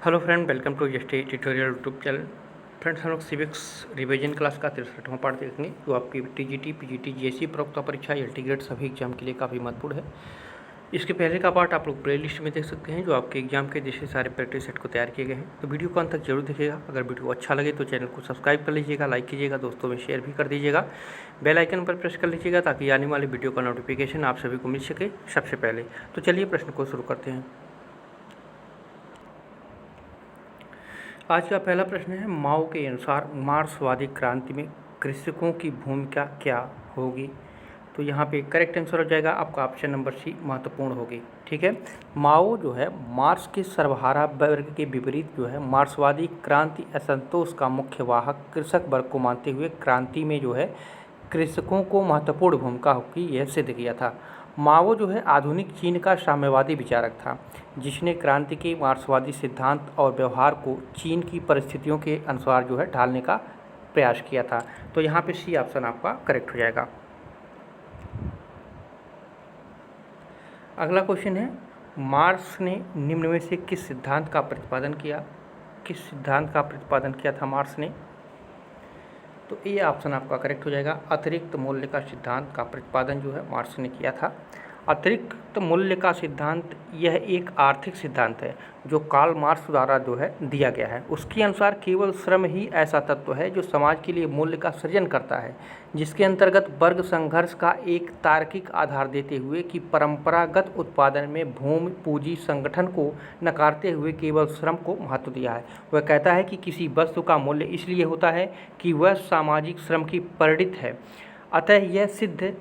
Hello friend, welcome to ST tutorial YouTube channel. Friends, हम लोग civics revision class का 63वां part देखेंगे, जो आपकी टीजीटी, पीजीटी, जीएससी, प्रवक्ता परीक्षा, एलटी ग्रेड सभी एग्जाम के लिए काफ़ी महत्वपूर्ण है। इसके पहले का पार्ट आप लोग प्लेलिस्ट में देख सकते हैं, जो आपके एग्जाम के जैसे सारे प्रैक्टिस सेट को तैयार किए गए हैं। तो वीडियो को अंत तक जरूर देखिएगा। अगर वीडियो अच्छा लगे तो चैनल को सब्सक्राइब कर लीजिएगा, लाइक कीजिएगा, दोस्तों में शेयर भी कर दीजिएगा, बेल आइकन पर प्रेस कर लीजिएगा ताकि आने वाली वीडियो का नोटिफिकेशन आप सभी को मिल सके सबसे पहले। तो चलिए प्रश्न को शुरू करते हैं। आज का पहला प्रश्न है, माओ के अनुसार मार्क्सवादी क्रांति में कृषकों की भूमिका क्या होगी। तो यहाँ पे करेक्ट आंसर हो जाएगा आपका ऑप्शन नंबर सी, महत्वपूर्ण होगी। ठीक है, माओ जो है मार्क्स के सर्वहारा वर्ग के विपरीत जो है मार्क्सवादी क्रांति असंतोष का मुख्य वाहक कृषक वर्ग को मानते हुए क्रांति में जो है कृषकों को महत्वपूर्ण भूमिका होगी यह सिद्ध किया था। माओ जो है आधुनिक चीन का साम्यवादी विचारक था, जिसने क्रांति के मार्क्सवादी सिद्धांत और व्यवहार को चीन की परिस्थितियों के अनुसार जो है ढालने का प्रयास किया था। तो यहाँ पे सी ऑप्शन आपका करेक्ट हो जाएगा। अगला क्वेश्चन है, मार्क्स ने निम्न में से किस सिद्धांत का प्रतिपादन किया। किस सिद्धांत का प्रतिपादन किया था मार्क्स ने। तो ये ऑप्शन आपका करेक्ट हो जाएगा। अतिरिक्त मूल्य का सिद्धांत का प्रतिपादन जो है मार्क्स ने किया था। अतिरिक्त मूल्य का सिद्धांत यह एक आर्थिक सिद्धांत है जो कार्ल मार्क्स द्वारा जो है दिया गया है। उसके अनुसार केवल श्रम ही ऐसा तत्व है जो समाज के लिए मूल्य का सृजन करता है, जिसके अंतर्गत वर्ग संघर्ष का एक तार्किक आधार देते हुए कि परंपरागत उत्पादन में भूमि पूंजी संगठन को नकारते हुए केवल श्रम को महत्व दिया है। वह कहता है कि किसी वस्तु का मूल्य इसलिए होता है कि वह सामाजिक श्रम की परिणत है। अतः यह सिद्ध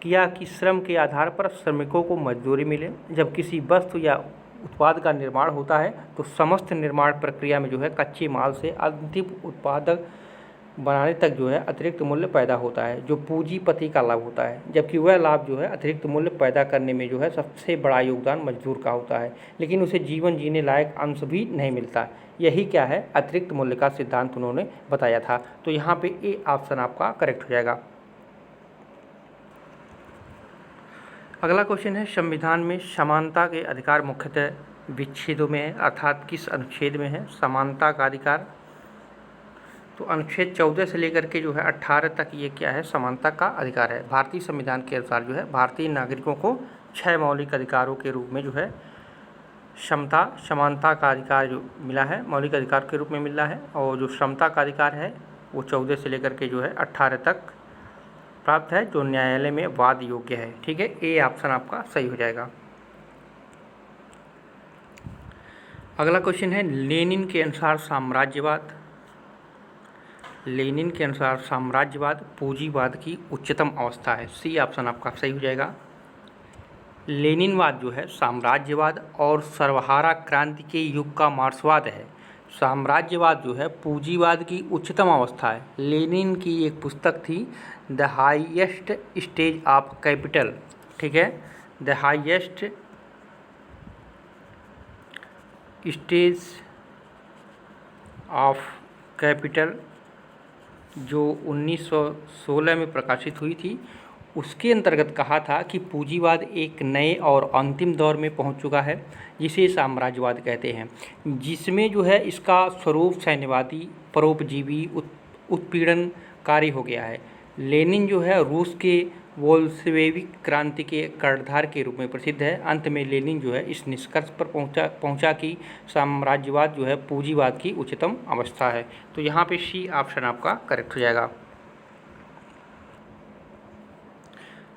किया कि श्रम के आधार पर श्रमिकों को मजदूरी मिले। जब किसी वस्तु या उत्पाद का निर्माण होता है तो समस्त निर्माण प्रक्रिया में जो है कच्चे माल से अंतिम उत्पाद बनाने तक जो है अतिरिक्त मूल्य पैदा होता है, जो पूंजीपति का लाभ होता है, जबकि वह लाभ जो है अतिरिक्त मूल्य पैदा करने में जो है सबसे बड़ा योगदान मजदूर का होता है, लेकिन उसे जीवन जीने लायक अंश भी नहीं मिलता। यही क्या है, अतिरिक्त मूल्य का सिद्धांत उन्होंने बताया था। तो यहाँ पे ए ऑप्शन आपका करेक्ट हो जाएगा। अगला क्वेश्चन है, संविधान में समानता के अधिकार मुख्यतः विच्छेदों में है, अर्थात किस अनुच्छेद में है समानता का अधिकार। तो अनुच्छेद 14 से लेकर के जो है 18 तक ये क्या है, समानता का अधिकार है। भारतीय संविधान के अनुसार जो है भारतीय नागरिकों को 6 मौलिक अधिकारों के रूप में जो है समता समानता का अधिकार जो मिला है, मौलिक अधिकार के रूप में मिला है। और जो समता का अधिकार है वो 14 से लेकर के जो है 18 तक प्राप्त है, जो न्यायालय में वाद योग्य है। ठीक है, ए ऑप्शन आपका सही हो जाएगा। अगला क्वेश्चन है, लेनिन के अनुसार साम्राज्यवाद पूंजीवाद की उच्चतम अवस्था है। सी ऑप्शन आपका सही हो जाएगा। लेनिनवाद जो है साम्राज्यवाद और सर्वहारा क्रांति के युग का मार्क्सवाद है। साम्राज्यवाद जो है पूंजीवाद की उच्चतम अवस्था है। लेनिन की एक पुस्तक थी the highest stage of capital. ठीक है, the highest stage of capital जो 1916 में प्रकाशित हुई थी, उसके अंतर्गत कहा था कि पूंजीवाद एक नए और अंतिम दौर में पहुंच चुका है, जिसे साम्राज्यवाद कहते हैं, जिसमें जो है इसका स्वरूप सैन्यवादी परोपजीवी उत्पीड़नकारी हो गया है। लेनिन जो है रूस के बोल्शेविक क्रांति के कर्णधार के रूप में प्रसिद्ध है। अंत में लेनिन जो है इस निष्कर्ष पर पहुंचा कि साम्राज्यवाद जो है पूंजीवाद की उच्चतम अवस्था है। तो यहाँ पे सी ऑप्शन आपका करेक्ट हो जाएगा।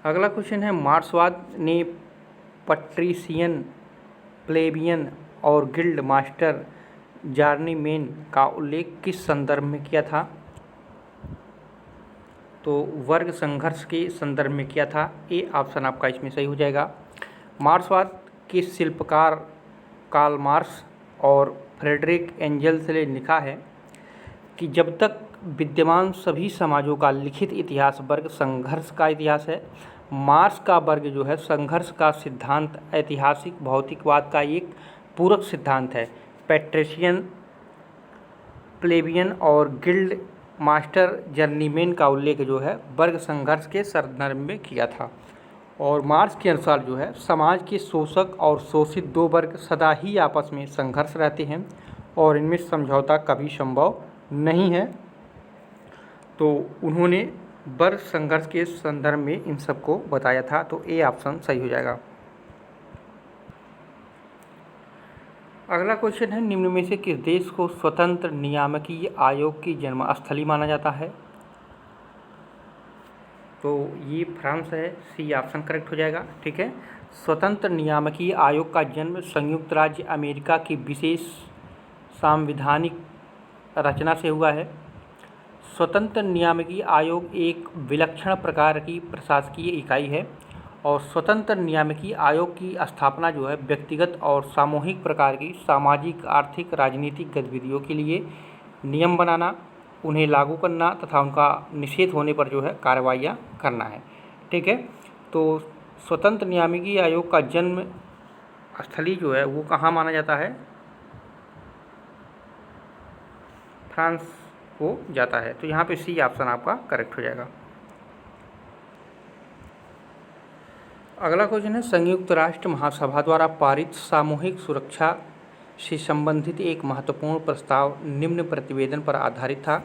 अगला क्वेश्चन है, मार्क्सवाद ने पट्रीसियन, प्लेबियन और गिल्ड मास्टर जर्नीमेन का उल्लेख किस संदर्भ में किया था। तो वर्ग संघर्ष के संदर्भ में किया था। ए ऑप्शन आपका इसमें सही हो जाएगा। मार्क्सवाद के शिल्पकार कार्ल मार्क्स और फ्रेडरिक एंजल्स ने लिखा है कि जब तक विद्यमान सभी समाजों का लिखित इतिहास वर्ग संघर्ष का इतिहास है, मार्क्स का वर्ग जो है संघर्ष का सिद्धांत ऐतिहासिक भौतिकवाद का एक पूरक सिद्धांत है। पैट्रिशियन, प्लेबियन और गिल्ड मास्टर जर्नीमेन का उल्लेख जो है वर्ग संघर्ष के संदर्भ में किया था। और मार्क्स के अनुसार जो है समाज के शोषक और शोषित दो वर्ग सदा ही आपस में संघर्ष रहते हैं और इनमें समझौता कभी संभव नहीं है। तो उन्होंने वर्ग संघर्ष के संदर्भ में इन सबको बताया था। तो ए ऑप्शन सही हो जाएगा। अगला क्वेश्चन है, निम्न में से किस देश को स्वतंत्र नियामकीय आयोग की जन्मस्थली माना जाता है? तो ये फ्रांस है, सी ऑप्शन करेक्ट हो जाएगा। ठीक है, स्वतंत्र नियामकीय आयोग का जन्म संयुक्त राज्य अमेरिका की विशेष संवैधानिक रचना से हुआ है। स्वतंत्र नियामकीय आयोग एक विलक्षण प्रकार की प्रशासकीय इकाई है और स्वतंत्र नियामकीय आयोग की स्थापना जो है व्यक्तिगत और सामूहिक प्रकार की सामाजिक, आर्थिक, राजनीतिक गतिविधियों के लिए नियम बनाना, उन्हें लागू करना तथा उनका निषेध होने पर जो है कार्रवाइयाँ करना है। ठीक है, तो स्वतंत्र नियामकीय आयोग का जन्म स्थली जो है वो कहाँ माना जाता है? फ्रांस को जाता है। तो यहाँ पे सी ऑप्शन आपका करेक्ट हो जाएगा। अगला क्वेश्चन है, संयुक्त राष्ट्र महासभा द्वारा पारित सामूहिक सुरक्षा से संबंधित एक महत्वपूर्ण प्रस्ताव निम्न प्रतिवेदन पर आधारित था।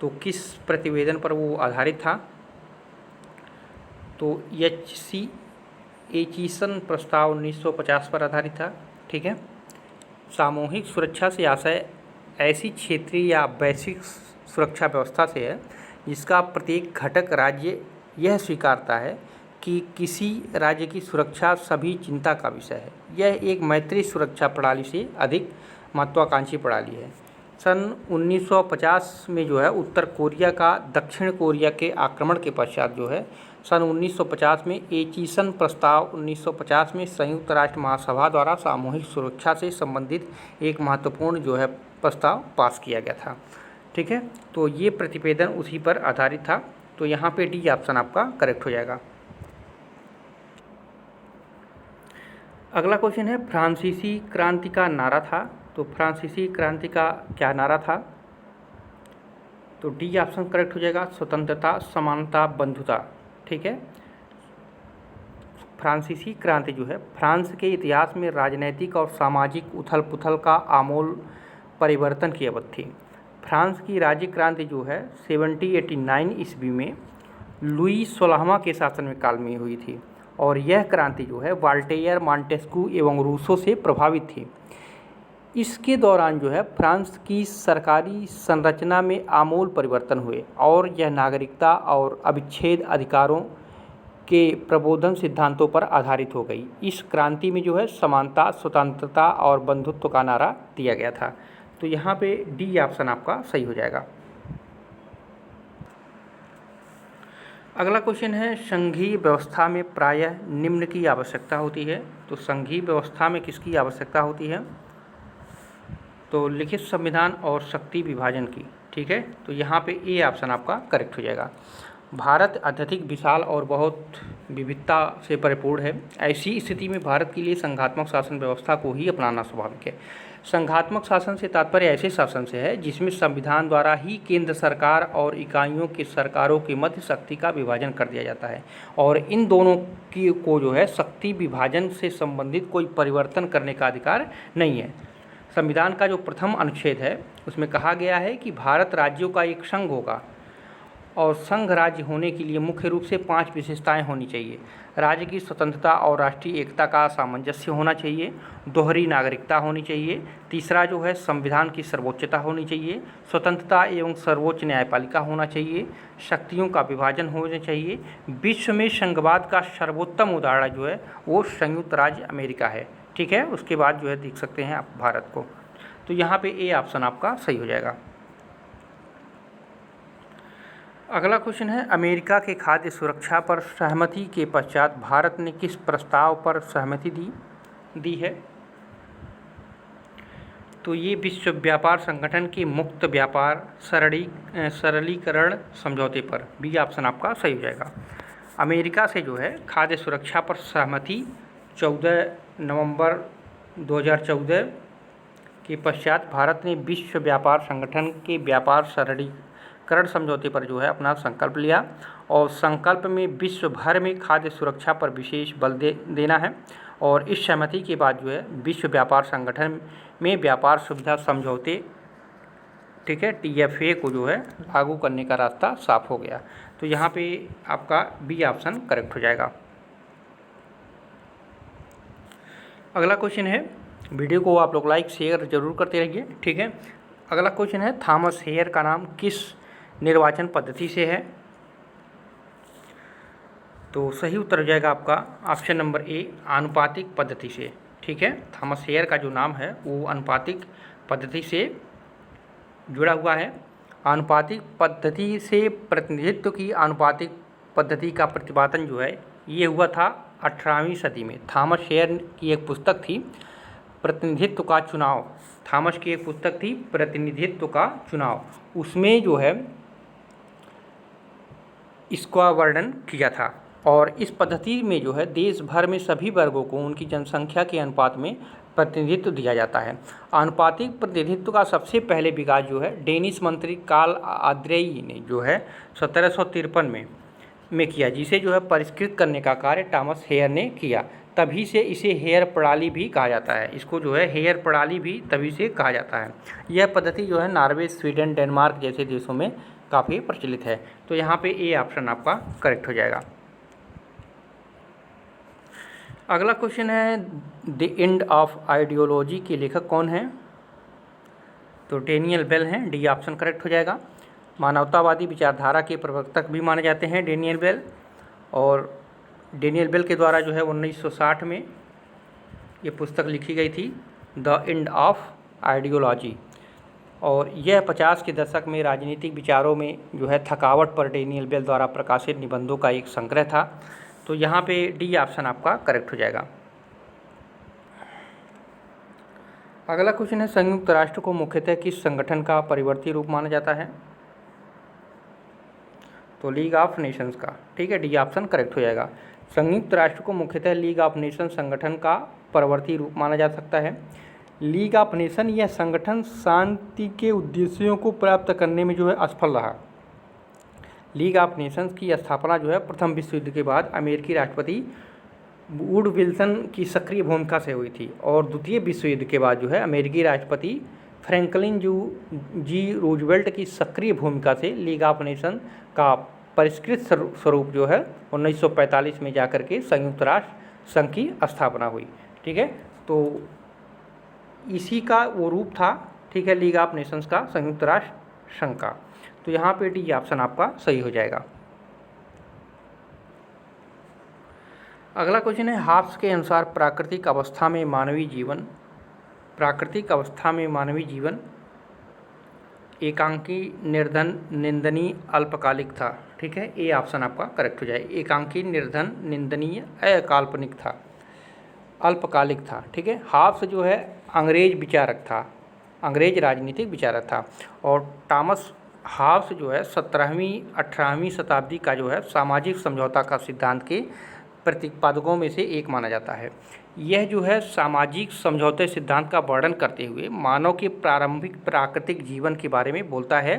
तो किस प्रतिवेदन पर वो आधारित था? तो एचिसन प्रस्ताव 1950 पर आधारित था। ठीक है, सामूहिक सुरक्षा से आशय ऐसी क्षेत्रीय या वैश्विक सुरक्षा व्यवस्था से है जिसका प्रत्येक घटक राज्य यह स्वीकारता है कि किसी राज्य की सुरक्षा सभी चिंता का विषय है। यह एक मैत्री सुरक्षा प्रणाली से अधिक महत्वाकांक्षी प्रणाली है। सन 1950 में जो है उत्तर कोरिया का दक्षिण कोरिया के आक्रमण के पश्चात जो है सन 1950 में एचिसन प्रस्ताव 1950 में संयुक्त राष्ट्र महासभा द्वारा सामूहिक सुरक्षा से संबंधित एक महत्वपूर्ण जो है प्रस्ताव पास किया गया था। ठीक है, तो ये प्रतिवेदन उसी पर आधारित था। तो यहाँ पे डी ऑप्शन आपका करेक्ट हो जाएगा। अगला क्वेश्चन है, फ्रांसीसी क्रांति का नारा था। तो फ्रांसीसी क्रांति का क्या नारा था? तो डी ऑप्शन करेक्ट हो जाएगा, स्वतंत्रता, समानता, बंधुता। ठीक है, फ्रांसीसी क्रांति जो है फ्रांस के इतिहास में राजनैतिक और सामाजिक उथल पुथल का आमूल परिवर्तन की अवधि थी। फ्रांस की राज्य क्रांति जो है 1789 ईस्वी में लुई 16वां के शासन में काल में हुई थी और यह क्रांति जो है वाल्टेयर, मॉन्टेस्क्यू एवं रूसो से प्रभावित थी। इसके दौरान जो है फ्रांस की सरकारी संरचना में आमूल परिवर्तन हुए और यह नागरिकता और अविच्छेद अधिकारों के प्रबोधन सिद्धांतों पर आधारित हो गई। इस क्रांति में जो है समानता, स्वतंत्रता और बंधुत्व का नारा दिया गया था। तो यहाँ पे डी ऑप्शन आपका सही हो जाएगा। अगला क्वेश्चन है, संघीय व्यवस्था में प्रायः निम्न की आवश्यकता होती है। तो संघीय व्यवस्था में किसकी आवश्यकता होती है? तो लिखित संविधान और शक्ति विभाजन की। ठीक है, तो यहाँ पे ए ऑप्शन आपका करेक्ट हो जाएगा। भारत अत्यधिक विशाल और बहुत विविधता से परिपूर्ण है। ऐसी स्थिति में भारत के लिए संघात्मक शासन व्यवस्था को ही अपनाना स्वाभाविक है। संघात्मक शासन से तात्पर्य ऐसे शासन से है जिसमें संविधान द्वारा ही केंद्र सरकार और इकाइयों के सरकारों के मध्य शक्ति का विभाजन कर दिया जाता है और इन दोनों की को जो है शक्ति विभाजन से संबंधित कोई परिवर्तन करने का अधिकार नहीं है। संविधान का जो प्रथम अनुच्छेद है उसमें कहा गया है कि भारत राज्यों का एक संघ होगा और संघ राज्य होने के लिए मुख्य रूप से 5 विशेषताएं होनी चाहिए। राज्य की स्वतंत्रता और राष्ट्रीय एकता का सामंजस्य होना चाहिए, दोहरी नागरिकता होनी चाहिए, तीसरा जो है संविधान की सर्वोच्चता होनी चाहिए, स्वतंत्रता एवं सर्वोच्च न्यायपालिका होना चाहिए, शक्तियों का विभाजन होना चाहिए। विश्व में संघवाद का सर्वोत्तम उदाहरण जो है वो संयुक्त राज्य अमेरिका है। ठीक है, उसके बाद जो है देख सकते हैं आप भारत को। तो यहाँ पे ए ऑप्शन आपका सही हो जाएगा। अगला क्वेश्चन है, अमेरिका के खाद्य सुरक्षा पर सहमति के पश्चात भारत ने किस प्रस्ताव पर सहमति दी है? तो ये विश्व व्यापार संगठन के मुक्त व्यापार सरलीकरण समझौते पर। बी ऑप्शन आपका सही हो जाएगा। अमेरिका से जो है खाद्य सुरक्षा पर सहमति 14 नवंबर 2014 के पश्चात भारत ने विश्व व्यापार संगठन के व्यापार सरलीकरण समझौते पर जो है अपना संकल्प लिया और संकल्प में विश्व भर में खाद्य सुरक्षा पर विशेष बल देना है और इस सहमति के बाद जो है विश्व व्यापार संगठन में व्यापार सुविधा समझौते, ठीक है, TFA को जो है लागू करने का रास्ता साफ हो गया। तो यहाँ पे आपका बी ऑप्शन करेक्ट हो जाएगा। अगला क्वेश्चन है, वीडियो को आप लोग लाइक शेयर जरूर करते रहिए, ठीक है। अगला क्वेश्चन है, थॉमस हेयर का नाम किस निर्वाचन पद्धति से है? तो सही उत्तर हो जाएगा आपका ऑप्शन नंबर ए, आनुपातिक पद्धति से, ठीक है। थॉमस हेयर का जो नाम है वो आनुपातिक पद्धति से जुड़ा हुआ है। आनुपातिक पद्धति से प्रतिनिधित्व की आनुपातिक पद्धति का प्रतिपादन जो है ये हुआ था 18वीं सदी में। थॉमस हेयर की एक पुस्तक थी प्रतिनिधित्व का चुनाव, थॉमस की एक पुस्तक थी प्रतिनिधित्व का चुनाव, उसमें जो है इसका वर्णन किया था। और इस पद्धति में जो है देश भर में सभी वर्गों को उनकी जनसंख्या के अनुपात में प्रतिनिधित्व दिया जाता है। आनुपातिक प्रतिनिधित्व का सबसे पहले विकास जो है डेनिश मंत्री कार्ल आंद्रेई ने जो है 1753 में किया, जिसे जो है परिष्कृत करने का कार्य थॉमस हेयर ने किया। तभी से इसे हेयर प्रणाली भी कहा जाता है, इसको जो है हेयर प्रणाली भी तभी से कहा जाता है। यह पद्धति जो है नॉर्वे, स्वीडन, डेनमार्क जैसे देशों में काफ़ी प्रचलित है। तो यहाँ पे ए ऑप्शन आपका करेक्ट हो जाएगा। अगला क्वेश्चन है, द एंड ऑफ आइडियोलॉजी के लेखक कौन है? तो डेनियल बेल हैं, डी ऑप्शन करेक्ट हो जाएगा। मानवतावादी विचारधारा के प्रवर्तक भी माने जाते हैं डेनियल बेल, और डेनियल बेल के द्वारा जो है 1960 में ये पुस्तक लिखी गई थी, द एंड ऑफ आइडियोलॉजी। और यह 50 के दशक में राजनीतिक विचारों में जो है थकावट पर डेनियल बेल द्वारा प्रकाशित निबंधों का एक संग्रह था। तो यहाँ पे डी ऑप्शन आपका करेक्ट हो जाएगा। अगला क्वेश्चन है, संयुक्त राष्ट्र को मुख्यतः किस संगठन का परिवर्ती रूप माना जाता है? तो लीग ऑफ नेशंस का, ठीक है, डी ऑप्शन करेक्ट हो जाएगा। संयुक्त राष्ट्र को मुख्यतः लीग ऑफ नेशन संगठन का परवर्ती रूप माना जा सकता है। लीग ऑफ नेशन यह संगठन शांति के उद्देश्यों को प्राप्त करने में जो है असफल रहा। लीग ऑफ नेशंस की स्थापना जो है प्रथम विश्व युद्ध के बाद अमेरिकी राष्ट्रपति वुड विल्सन की सक्रिय भूमिका से हुई थी, और द्वितीय विश्व युद्ध के बाद जो है अमेरिकी राष्ट्रपति फ्रैंकलिन जी रूजवेल्ट की सक्रिय भूमिका से लीग ऑफ नेशन का परिष्कृत स्वरूप जो है 1945 में जाकर के संयुक्त राष्ट्र संघ की स्थापना हुई, ठीक है। तो इसी का वो रूप था, ठीक है, लीग ऑफ नेशंस का, संयुक्त राष्ट्र संघ का। तो यहाँ पे डी ऑप्शन आपका सही हो जाएगा। अगला क्वेश्चन है, हाब्स के अनुसार प्राकृतिक अवस्था में मानवीय जीवन एकांकी, निर्धन, निंदनीय, अल्पकालिक था, ठीक है। ए ऑप्शन आपका करेक्ट हो जाए। एकांकी, निर्धन, निंदनीय, अकाल्पनिक था, अल्पकालिक था, ठीक है। हाब्स जो है अंग्रेज विचारक था, अंग्रेज राजनीतिक विचारक था, और थॉमस हाब्स जो है 17वीं 18वीं शताब्दी का जो है सामाजिक समझौता का सिद्धांत के प्रतिपादकों में से एक माना जाता है। यह जो है सामाजिक समझौते सिद्धांत का वर्णन करते हुए मानव के प्रारंभिक प्राकृतिक जीवन के बारे में बोलता है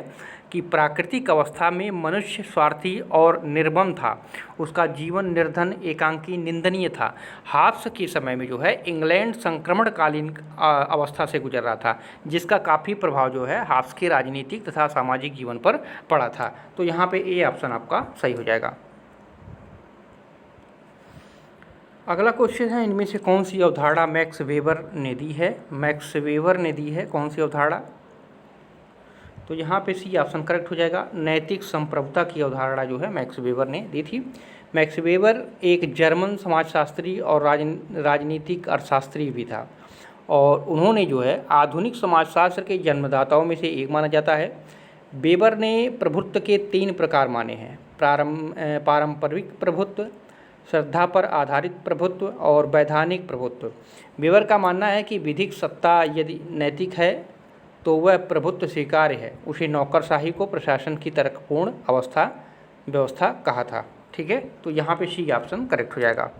कि प्राकृतिक अवस्था में मनुष्य स्वार्थी और निर्मम था, उसका जीवन निर्धन, एकांकी, निंदनीय था। हाब्स के समय में जो है इंग्लैंड संक्रमणकालीन अवस्था से गुजर रहा था, जिसका काफ़ी प्रभाव जो है हाब्स के राजनीतिक तथा सामाजिक जीवन पर पड़ा था। तो यहाँ पे ए ऑप्शन आपका सही हो जाएगा। अगला क्वेश्चन है, इनमें से कौन सी अवधारणा मैक्स वेबर ने दी है? मैक्स वेबर ने दी है कौन सी अवधारणा? तो यहाँ पे सी ऑप्शन करेक्ट हो जाएगा। नैतिक संप्रभुता की अवधारणा जो है मैक्स वेबर ने दी थी। मैक्स वेबर एक जर्मन समाजशास्त्री और राजनीतिक अर्थशास्त्री भी था, और उन्होंने जो है आधुनिक समाजशास्त्र के जन्मदाताओं में से एक माना जाता है। वेबर ने प्रभुत्व के 3 प्रकार माने हैं, पारंपरिक प्रभुत्व, श्रद्धा पर आधारित प्रभुत्व और वैधानिक प्रभुत्व। वेबर का मानना है कि विधिक सत्ता यदि नैतिक है तो वह प्रभुत्व स्वीकार्य है। उसे नौकरशाही को प्रशासन की तर्कपूर्ण व्यवस्था कहा था, ठीक है। तो यहाँ पे सी ऑप्शन करेक्ट हो जाएगा।